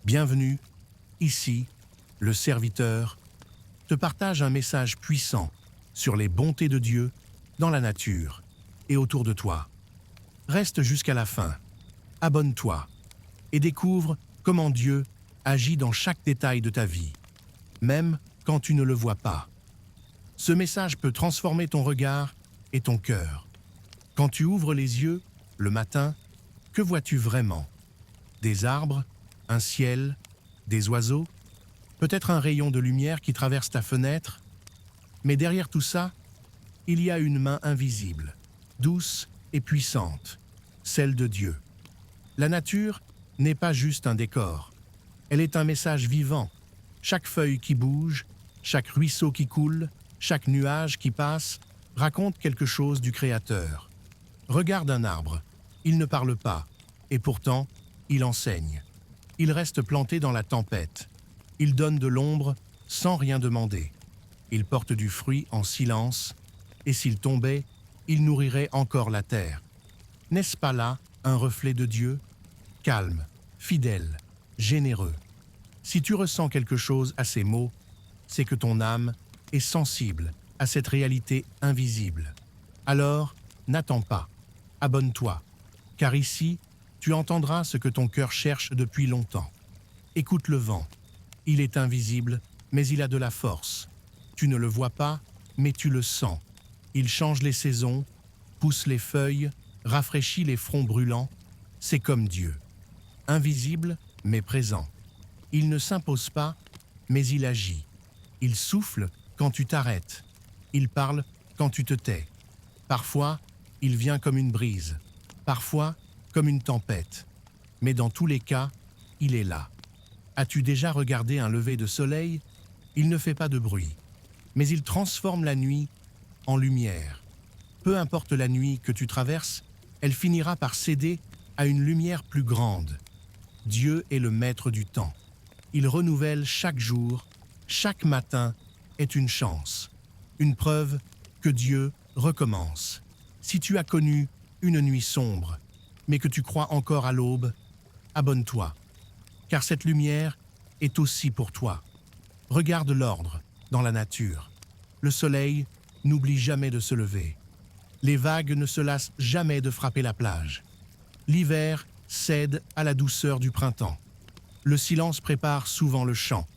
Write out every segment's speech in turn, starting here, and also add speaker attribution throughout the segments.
Speaker 1: Bienvenue, ici, le serviteur te partage un message puissant sur les bontés de Dieu dans la nature et autour de toi. Reste jusqu'à la fin, abonne-toi et découvre comment Dieu agit dans chaque détail de ta vie, même quand tu ne le vois pas. Ce message peut transformer ton regard et ton cœur. Quand tu ouvres les yeux, le matin, que vois-tu vraiment? Des arbres, un ciel, des oiseaux, peut-être un rayon de lumière qui traverse ta fenêtre? Mais derrière tout ça, il y a une main invisible, douce et puissante, celle de Dieu. La nature n'est pas juste un décor, elle est un message vivant. Chaque feuille qui bouge, chaque ruisseau qui coule, chaque nuage qui passe raconte quelque chose du Créateur. Regarde un arbre, il ne parle pas, et pourtant, il enseigne. Il reste planté dans la tempête. Il donne de l'ombre sans rien demander. Il porte du fruit en silence, et s'il tombait, il nourrirait encore la terre. N'est-ce pas là un reflet de Dieu? Calme, fidèle, généreux. Si tu ressens quelque chose à ces mots, c'est que ton âme est sensible à cette réalité invisible. Alors, n'attends pas, abonne-toi, car ici, tu entendras ce que ton cœur cherche depuis longtemps. Écoute le vent. Il est invisible, mais il a de la force. Tu ne le vois pas, mais tu le sens. Il change les saisons, pousse les feuilles, rafraîchit les fronts brûlants. C'est comme Dieu. Invisible, mais présent. Il ne s'impose pas, mais il agit. Il souffle quand tu t'arrêtes. Il parle quand tu te tais. Parfois, il vient comme une brise. Parfois, comme une tempête. Mais dans tous les cas, il est là. As-tu déjà regardé un lever de soleil? Il ne fait pas de bruit, mais il transforme la nuit en lumière. Peu importe la nuit que tu traverses, elle finira par céder à une lumière plus grande. Dieu est le maître du temps. Il renouvelle chaque jour, chaque matin est une chance, une preuve que Dieu recommence. Si tu as connu une nuit sombre, mais que tu crois encore à l'aube, abonne-toi, car cette lumière est aussi pour toi. Regarde l'ordre dans la nature. Le soleil n'oublie jamais de se lever. Les vagues ne se lassent jamais de frapper la plage. L'hiver cède à la douceur du printemps. Le silence prépare souvent le chant.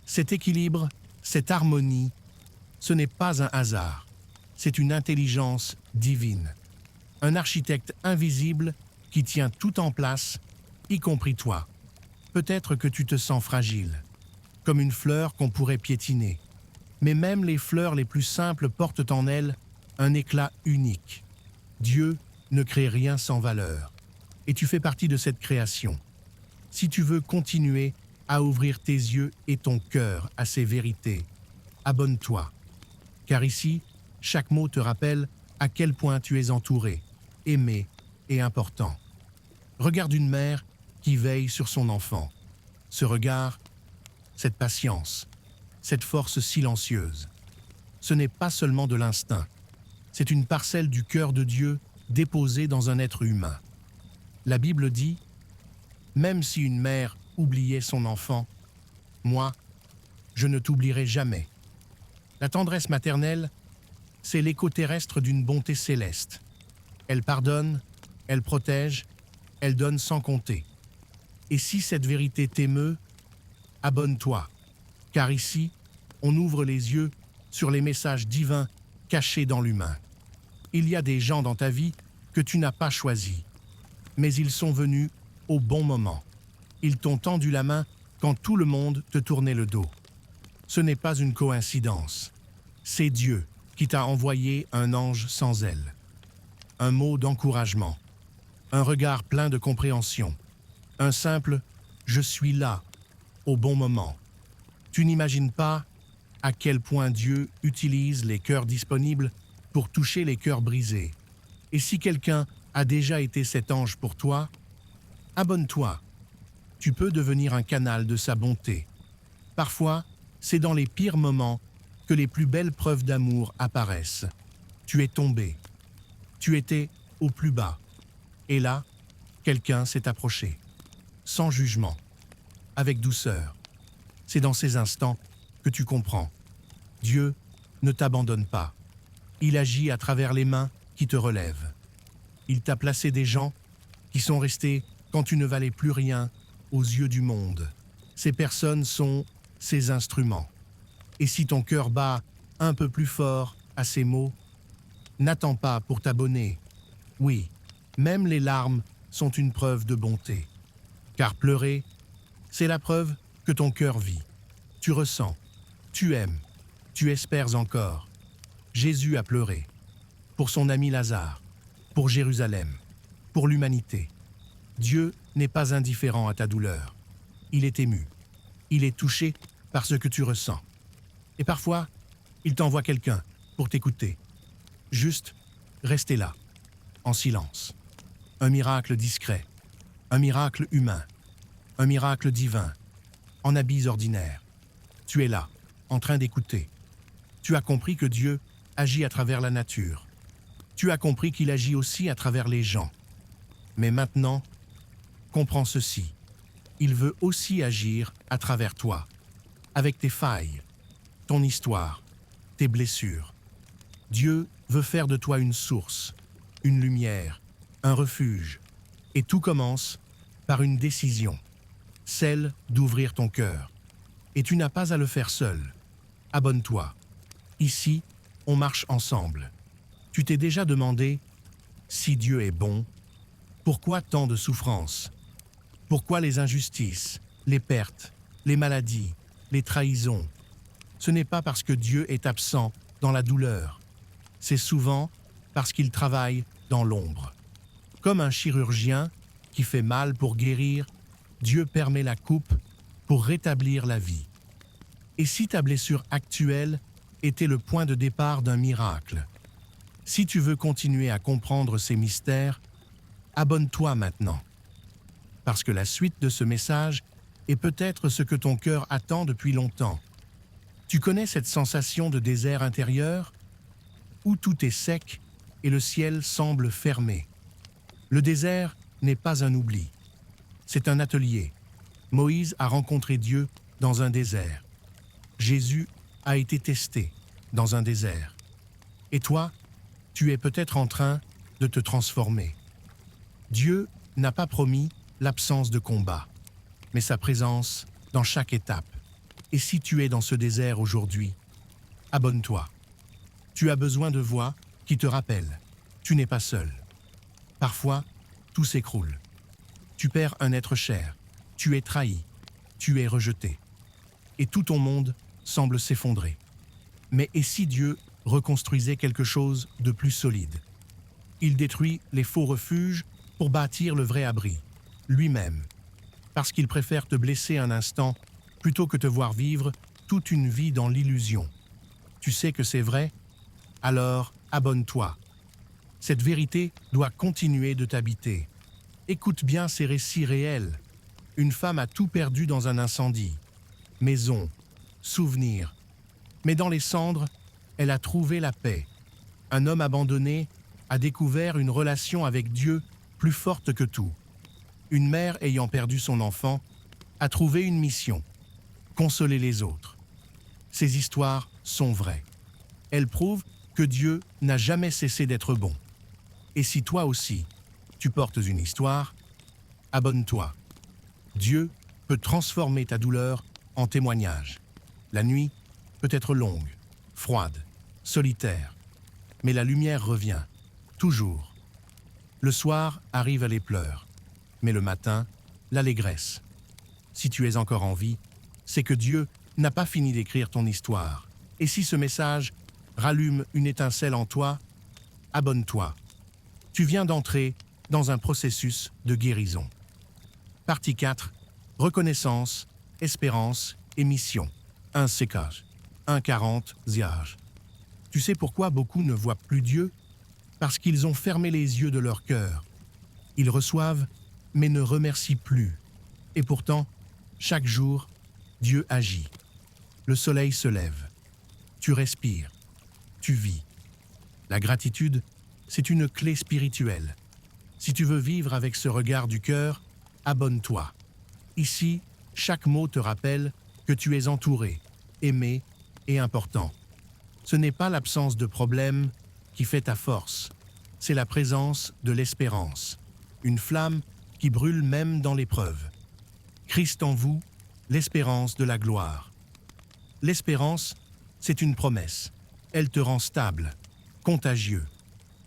Speaker 1: Cet équilibre, cette harmonie, ce n'est pas un hasard, c'est une intelligence divine. Un architecte invisible qui tient tout en place, y compris toi. Peut-être que tu te sens fragile, comme une fleur qu'on pourrait piétiner. Mais même les fleurs les plus simples portent en elles un éclat unique. Dieu ne crée rien sans valeur, et tu fais partie de cette création. Si tu veux continuer à ouvrir tes yeux et ton cœur à ces vérités, abonne-toi. Car ici, chaque mot te rappelle à quel point tu es entouré, aimé et important. Regarde une mère qui veille sur son enfant. Ce regard, cette patience, cette force silencieuse. Ce n'est pas seulement de l'instinct, c'est une parcelle du cœur de Dieu déposée dans un être humain. La Bible dit « Même si une mère oubliait son enfant, moi, je ne t'oublierai jamais. » La tendresse maternelle, c'est l'écho terrestre d'une bonté céleste. Elle pardonne, elle protège, elle donne sans compter. Et si cette vérité t'émeut, abonne-toi, car ici, on ouvre les yeux sur les messages divins cachés dans l'humain. Il y a des gens dans ta vie que tu n'as pas choisis, mais ils sont venus au bon moment. Ils t'ont tendu la main quand tout le monde te tournait le dos. Ce n'est pas une coïncidence. C'est Dieu qui t'a envoyé un ange sans aile. Un mot d'encouragement, un regard plein de compréhension, un simple « je suis là » au bon moment. Tu n'imagines pas à quel point Dieu utilise les cœurs disponibles pour toucher les cœurs brisés. Et si quelqu'un a déjà été cet ange pour toi, abonne-toi. Tu peux devenir un canal de sa bonté. Parfois, c'est dans les pires moments que les plus belles preuves d'amour apparaissent. Tu es tombé. Tu étais au plus bas. Et là, quelqu'un s'est approché. Sans jugement. avec douceur. C'est dans ces instants que tu comprends. Dieu ne t'abandonne pas. Il agit à travers les mains qui te relèvent. Il t'a placé des gens qui sont restés quand tu ne valais plus rien aux yeux du monde. Ces personnes sont ses instruments. Et si ton cœur bat un peu plus fort à ces mots, n'attends pas pour t'abonner. Oui, même les larmes sont une preuve de bonté. Car pleurer, c'est la preuve que ton cœur vit. Tu ressens, tu aimes, tu espères encore. Jésus a pleuré. Pour son ami Lazare, pour Jérusalem, pour l'humanité. Dieu n'est pas indifférent à ta douleur. Il est ému. Il est touché par ce que tu ressens. Et parfois, il t'envoie quelqu'un pour t'écouter. Juste rester là, en silence. Un miracle discret, un miracle humain, un miracle divin, en habits ordinaires. Tu es là, en train d'écouter. Tu as compris que Dieu agit à travers la nature. Tu as compris qu'il agit aussi à travers les gens. Mais maintenant, comprends ceci. Il veut aussi agir à travers toi, avec tes failles, ton histoire, tes blessures. Dieu veut faire de toi une source, une lumière, un refuge. Et tout commence par une décision, celle d'ouvrir ton cœur. Et tu n'as pas à le faire seul. Abonne-toi. Ici, on marche ensemble. Tu t'es déjà demandé, si Dieu est bon, pourquoi tant de souffrances? Pourquoi les injustices, les pertes, les maladies, les trahisons? Ce n'est pas parce que Dieu est absent dans la douleur. C'est souvent parce qu'il travaille dans l'ombre. Comme un chirurgien qui fait mal pour guérir, Dieu permet la coupe pour rétablir la vie. Et si ta blessure actuelle était le point de départ d'un miracle? Si tu veux continuer à comprendre ces mystères, abonne-toi maintenant. Parce que la suite de ce message est peut-être ce que ton cœur attend depuis longtemps. Tu connais cette sensation de désert intérieur où tout est sec et le ciel semble fermé. Le désert n'est pas un oubli. C'est un atelier. Moïse a rencontré Dieu dans un désert. Jésus a été testé dans un désert. Et toi, tu es peut-être en train de te transformer. Dieu n'a pas promis l'absence de combat, mais sa présence dans chaque étape. Et si tu es dans ce désert aujourd'hui, abonne-toi. Tu as besoin de voix qui te rappellent. Tu n'es pas seul. Parfois, tout s'écroule. Tu perds un être cher. Tu es trahi. Tu es rejeté. Et tout ton monde semble s'effondrer. Mais et si Dieu reconstruisait quelque chose de plus solide? Il détruit les faux refuges pour bâtir le vrai abri, lui-même, parce qu'il préfère te blesser un instant plutôt que te voir vivre toute une vie dans l'illusion. Tu sais que c'est vrai? Alors abonne-toi. Cette vérité doit continuer de t'habiter. Écoute bien ces récits réels. Une femme a tout perdu dans un incendie. Maison, souvenirs. Mais dans les cendres, elle a trouvé la paix. Un homme abandonné a découvert une relation avec Dieu plus forte que tout. Une mère ayant perdu son enfant a trouvé une mission, consoler les autres. Ces histoires sont vraies. Elles prouvent que Dieu n'a jamais cessé d'être bon. Et si toi aussi, tu portes une histoire, abonne-toi. Dieu peut transformer ta douleur en témoignage. La nuit peut être longue, froide, solitaire, mais la lumière revient, toujours. Le soir arrivent les pleurs, mais le matin, l'allégresse. Si tu es encore en vie, c'est que Dieu n'a pas fini d'écrire ton histoire. Et si ce message rallume une étincelle en toi, abonne-toi. Tu viens d'entrer dans un processus de guérison. Partie 4. Reconnaissance, espérance et mission. Un sécage. 1,40 ziage. Tu sais pourquoi beaucoup ne voient plus Dieu? Parce qu'ils ont fermé les yeux de leur cœur. Ils reçoivent, mais ne remercient plus. Et pourtant, chaque jour, Dieu agit. Le soleil se lève. Tu respires. Tu vis. La gratitude, c'est une clé spirituelle. Si tu veux vivre avec ce regard du cœur, abonne-toi. Ici, Chaque mot te rappelle que tu es entouré, aimé et important. Ce n'est pas l'absence de problème qui fait ta force, c'est la présence de l'espérance, une flamme qui brûle même dans l'épreuve. Christ en vous, l'espérance de la gloire. L'espérance, c'est une promesse. Elle te rend stable, contagieux.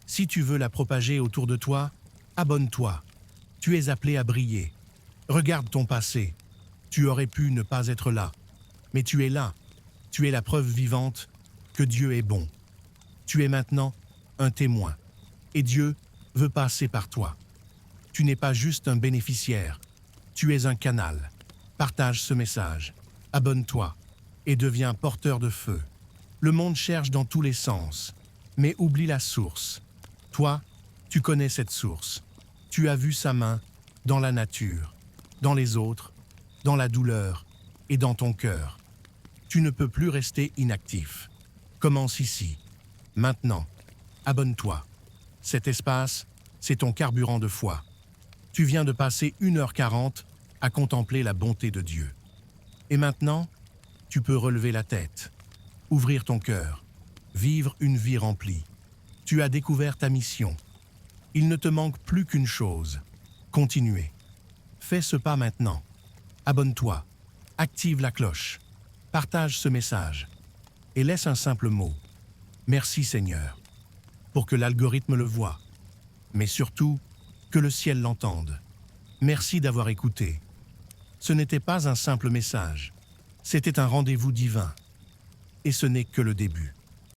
Speaker 1: Si tu veux la propager autour de toi, abonne-toi. Tu es appelé à briller. Regarde ton passé. Tu aurais pu ne pas être là, mais tu es là. Tu es la preuve vivante que Dieu est bon. Tu es maintenant un témoin, et Dieu veut passer par toi. Tu n'es pas juste un bénéficiaire, tu es un canal. Partage ce message, abonne-toi et deviens porteur de feu. Le monde cherche dans tous les sens, mais oublie la source. Toi, tu connais cette source. Tu as vu sa main dans la nature, dans les autres, dans la douleur et dans ton cœur. Tu ne peux plus rester inactif. Commence ici, maintenant. Abonne-toi. Cet espace, c'est ton carburant de foi. Tu viens de passer 1h40 à contempler la bonté de Dieu. Et maintenant, tu peux relever la tête, ouvrir ton cœur, vivre une vie remplie. Tu as découvert ta mission. Il ne te manque plus qu'une chose, continuer. Fais ce pas maintenant. Abonne-toi, active la cloche, partage ce message et laisse un simple mot. Merci Seigneur, pour que l'algorithme le voie, mais surtout que le ciel l'entende. Merci d'avoir écouté. Ce n'était pas un simple message, c'était un rendez-vous divin. Et ce n'est que le début.